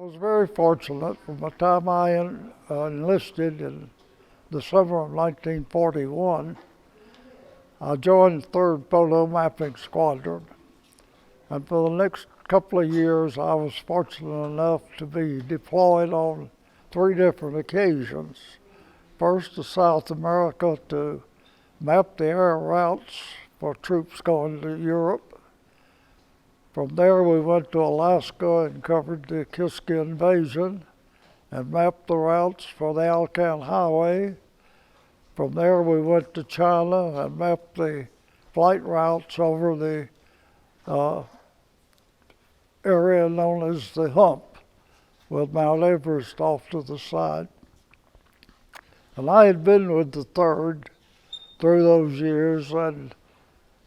was very fortunate. From the time I enlisted in the summer of 1941, I joined the 3rd Photo Mapping Squadron. And for the next couple of years, I was fortunate enough to be deployed on 3 different occasions. First to South America to map the air routes for troops going to Europe. From there, we went to Alaska and covered the Kiska invasion and mapped the routes for the Alcan Highway. From there, we went to China and mapped the flight routes over the area known as the Hump, with Mount Everest off to the side. And I had been with the 3rd through those years, and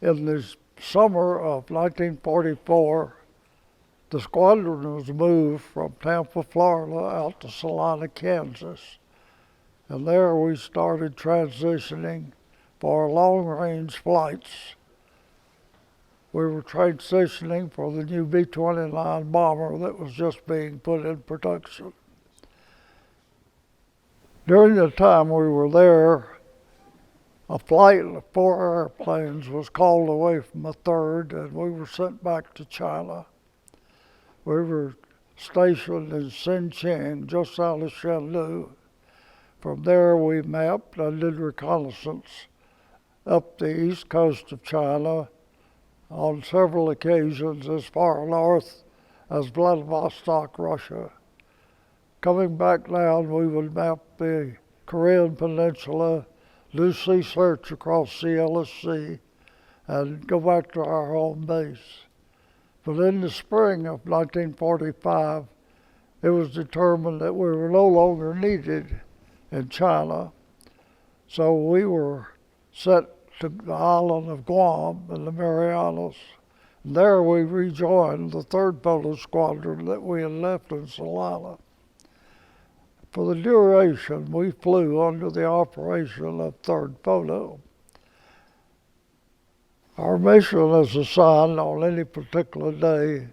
in the summer of 1944, the squadron was moved from Tampa, Florida, out to Salina, Kansas. And there we started transitioning for long-range flights. We were transitioning for the new B-29 bomber that was just being put in production. During the time we were there, a flight of 4 airplanes was called away from the 3rd, and we were sent back to China. We were stationed in Xinjiang, just out of Chengdu. From there, we mapped and did reconnaissance up the east coast of China on several occasions as far north as Vladivostok, Russia. Coming back down, we would map the Korean Peninsula, do sea search across CLSC, and go back to our home base. But in the spring of 1945, it was determined that we were no longer needed in China. So we were sent to the island of Guam in the Marianas. And there we rejoined the 3rd Photo Squadron that we had left in Salina. For the duration, we flew under the operation of 3rd Photo. Our mission is assigned on any particular day,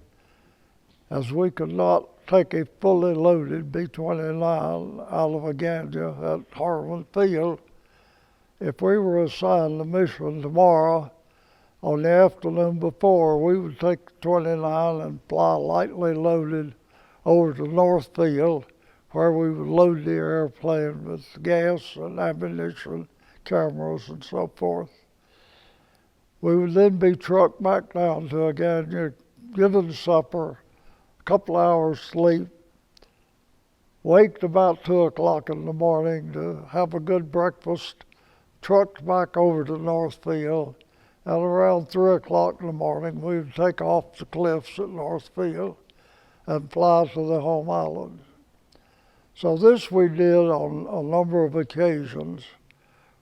as we could not take a fully loaded B-29 out of a Ganya at Harmon Field. If we were assigned the mission tomorrow, on the afternoon before, we would take the 29 and fly lightly loaded over to North Field, where we would load the airplane with gas and ammunition, cameras, and so forth. We would then be trucked back down to Agana, given supper, a couple hours sleep, waked about 2 o'clock in the morning to have a good breakfast, trucked back over to Northfield, and around 3 o'clock in the morning we would take off the cliffs at Northfield and fly to the home island. So this we did on a number of occasions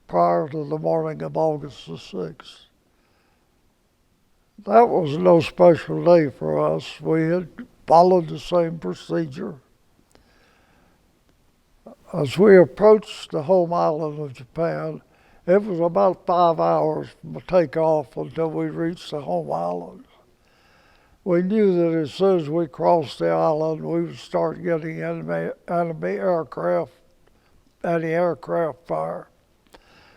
prior to the morning of August the 6th. That was no special day for us. We had followed the same procedure. As we approached the home island of Japan, it was about 5 hours from the takeoff until we reached the home island. We knew that as soon as we crossed the island, we would start getting enemy aircraft, anti-aircraft fire.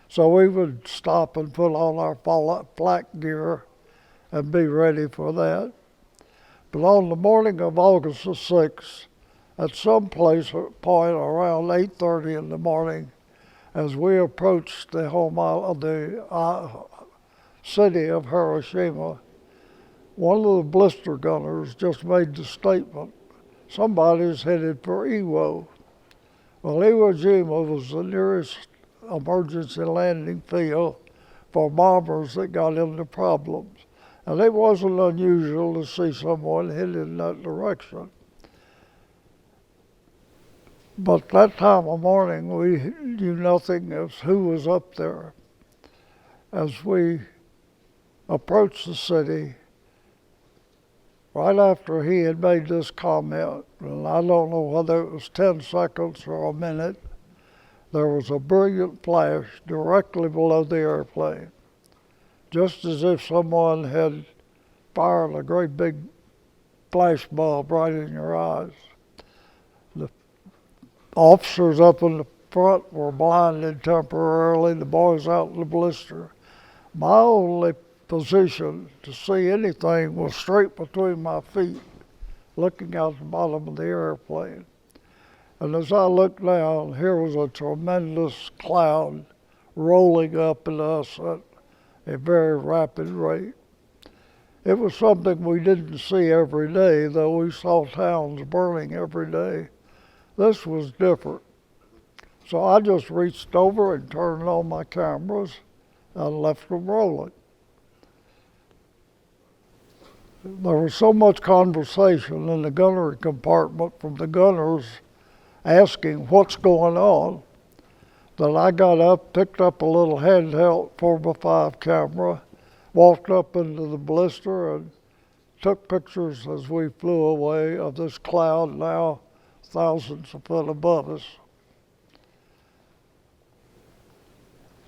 So we would stop and put on our flak gear and be ready for that. But on the morning of August the 6th, at some point around 8:30 in the morning, as we approached the home island, the city of Hiroshima, one of the blister gunners just made the statement, somebody's headed for Iwo. Well, Iwo Jima was the nearest emergency landing field for bombers that got into problems. And it wasn't unusual to see someone headed in that direction. But that time of morning, we knew nothing as who was up there. As we approached the city, right after he had made this comment, and I don't know whether it was 10 seconds or a minute, there was a brilliant flash directly below the airplane, just as if someone had fired a great big flash bulb right in your eyes. officers up in the front were blinded temporarily, the boys out in the blister. My only position to see anything was straight between my feet, looking out the bottom of the airplane. And as I looked down, here was a tremendous cloud rolling up at us at a very rapid rate. It was something we didn't see every day, though we saw towns burning every day. This was different. So I just reached over and turned on my cameras and left them rolling. There was so much conversation in the gunnery compartment from the gunners asking what's going on that I got up, picked up a little handheld 4x5 camera, walked up into the blister and took pictures as we flew away of this cloud now thousands of feet above us.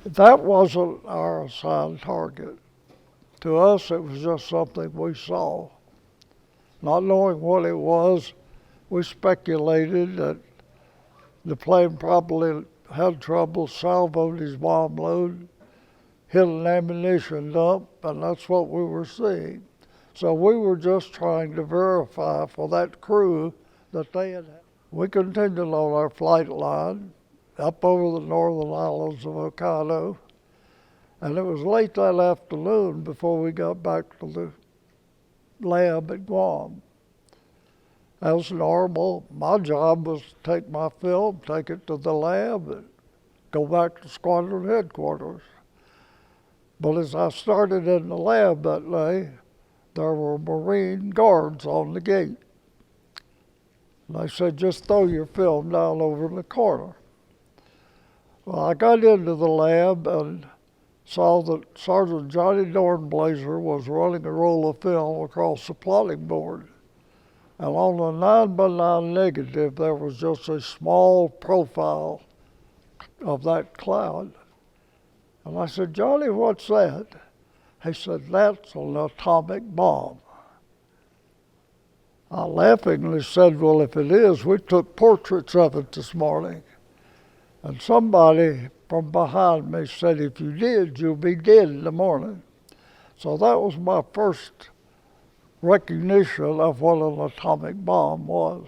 That wasn't our assigned target. To us, it was just something we saw. Not knowing what it was, we speculated that the plane probably had trouble, salvoed his bomb load, hit an ammunition dump, and that's what we were seeing. So we were just trying to verify for that crew that they had. We continued on our flight line up over the northern islands of Hokkaido, and it was late that afternoon before we got back to the lab at Guam. As normal, my job was to take my film, take it to the lab, and go back to squadron headquarters. But as I started in the lab that day, there were Marine guards on the gate. And I said, just throw your film down over in the corner. Well, I got into the lab and saw that Sergeant Johnny Dornblazer was running a roll of film across the plotting board. And on the 9x9 negative, there was just a small profile of that cloud. And I said, Johnny, what's that? He said, that's an atomic bomb. I laughingly said, well, if it is, we took portraits of it this morning. And somebody from behind me said, if you did, you'll be dead in the morning. So that was my first recognition of what an atomic bomb was.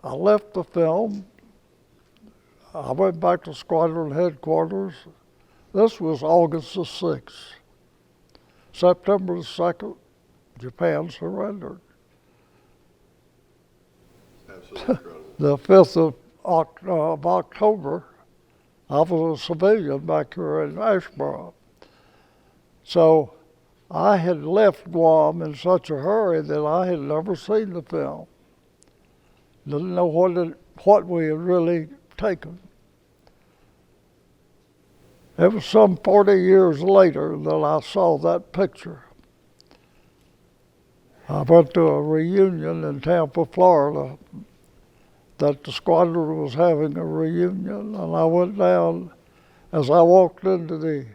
I left the film. I went back to squadron headquarters. This was August the 6th. September the 2nd, Japan surrendered. Absolutely incredible. The 5th of October, I was a civilian back here in Asheboro. So I had left Guam in such a hurry that I had never seen the film. Didn't know what we had really taken. It was some 40 years later that I saw that picture. I went to a reunion in Tampa, Florida, that the squadron was having a reunion, and I went down. As I walked into the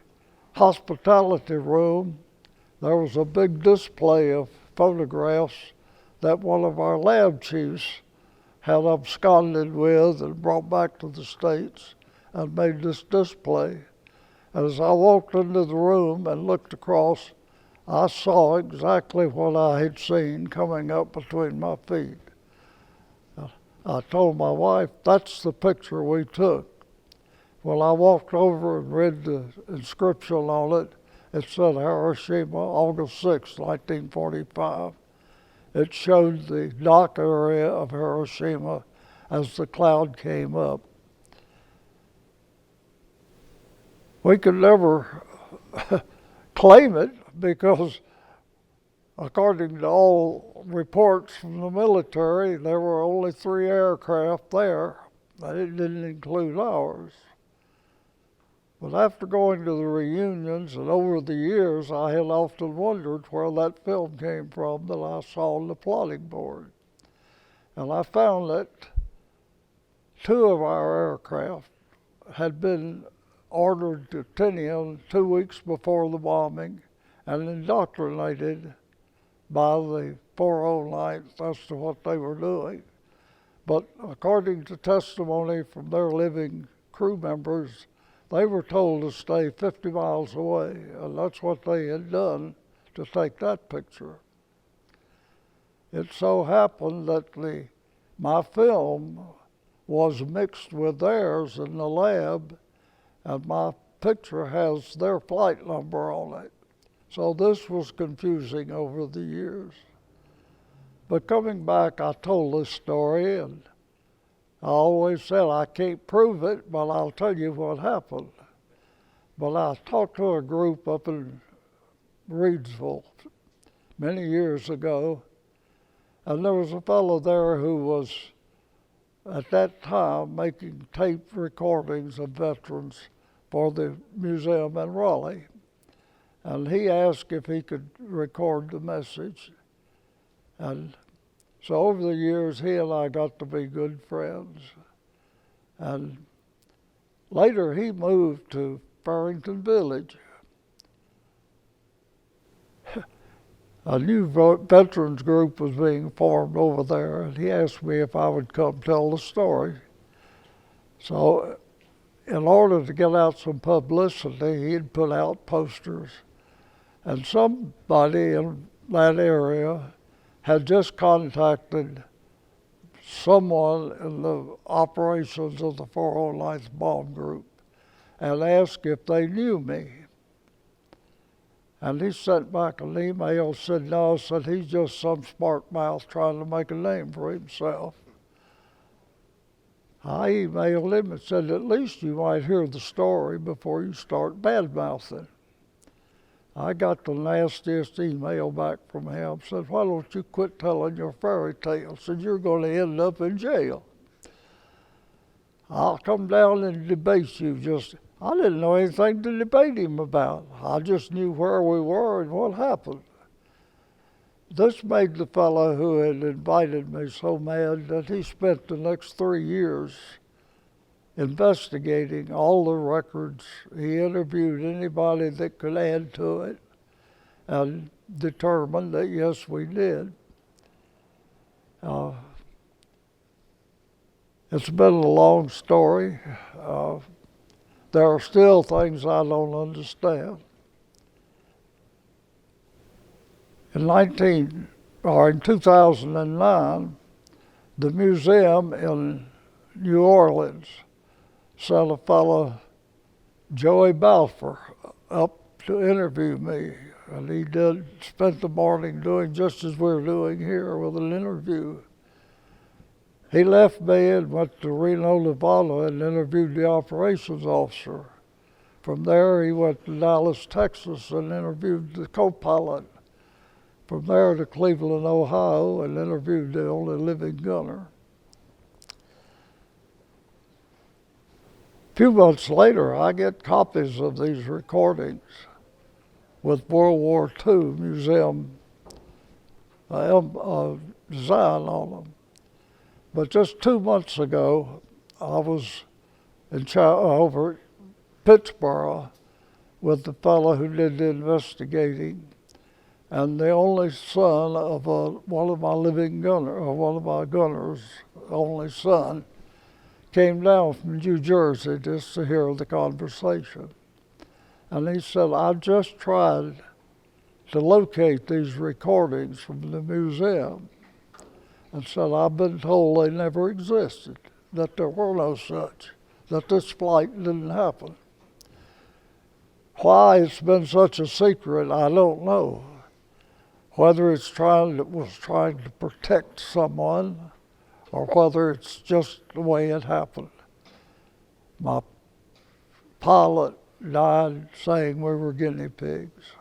hospitality room, there was a big display of photographs that one of our lab chiefs had absconded with and brought back to the States and made this display. And as I walked into the room and looked across, I saw exactly what I had seen coming up between my feet. I told my wife, that's the picture we took. Well, I walked over and read the inscription on it. It said Hiroshima, August 6, 1945. It showed the dock area of Hiroshima as the cloud came up. We could never claim it because, according to all reports from the military, there were only 3 aircraft there, and it didn't include ours. But after going to the reunions and over the years, I had often wondered where that film came from that I saw on the plotting board. And I found that 2 of our aircraft had been ordered to Tinian 2 weeks before the bombing and indoctrinated by the 409th as to what they were doing. But according to testimony from their living crew members, they were told to stay 50 miles away, and that's what they had done to take that picture. It so happened that my film was mixed with theirs in the lab, and my picture has their flight number on it. So this was confusing over the years. But coming back, I told this story, and I always said I can't prove it, but I'll tell you what happened. But I talked to a group up in Reedsville many years ago, and there was a fellow there who was, at that time, making tape recordings of veterans for the museum in Raleigh. And he asked if he could record the message. And so over the years, he and I got to be good friends. And later, he moved to Farrington Village. A new veterans group was being formed over there, and he asked me if I would come tell the story. So in order to get out some publicity, he'd put out posters. And somebody in that area had just contacted someone in the operations of the 409th Bomb Group and asked if they knew me. And he sent back an email, said no, said he's just some smart mouth trying to make a name for himself. I emailed him and said, at least you might hear the story before you start bad-mouthing. I got the nastiest email back from him, said, why don't you quit telling your fairy tales, said you're going to end up in jail. I'll come down and debate you. I didn't know anything to debate him about. I just knew where we were and what happened. This made the fellow who had invited me so mad that he spent the next 3 years investigating all the records. He interviewed anybody that could add to it and determined that, yes, we did. It's been a long story. There are still things I don't understand. In 2009, the museum in New Orleans sent a fellow, Joey Balfour, up to interview me. And he spent the morning doing just as we're doing here with an interview. He left me and went to Reno, Nevada and interviewed the operations officer. From there, he went to Dallas, Texas and interviewed the co-pilot. From there to Cleveland, Ohio and interviewed the only living gunner. A few months later, I get copies of these recordings with World War II museum design on them. But just 2 months ago, I was over at Pittsburgh with the fellow who did the investigating, and the only son of one of my gunners, only son, came down from New Jersey just to hear the conversation. And he said, I just tried to locate these recordings from the museum and said, I've been told they never existed, that there were no such, that this flight didn't happen. Why it's been such a secret, I don't know. Whether it was trying to protect someone or whether it's just the way it happened. My pilot died saying we were guinea pigs.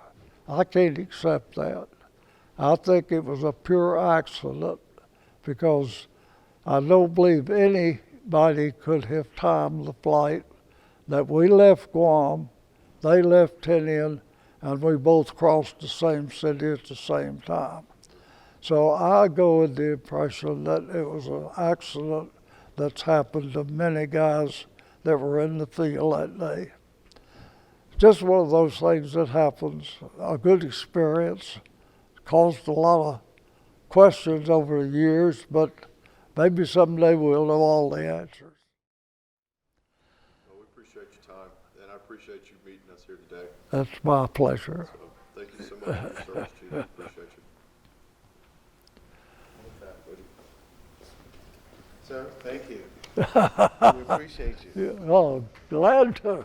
I can't accept that. I think it was a pure accident because I don't believe anybody could have timed the flight that we left Guam, they left Tinian, and we both crossed the same city at the same time. So I go with the impression that it was an accident that's happened to many guys that were in the field that day. Just one of those things that happens, a good experience, caused a lot of questions over the years, but maybe someday we'll know all the answers. Well, we appreciate your time, and I appreciate you meeting us here today. That's my pleasure. So thank you so much for your service, Chief. Appreciate you. Sir, thank you. We appreciate you. Yeah, oh, glad to.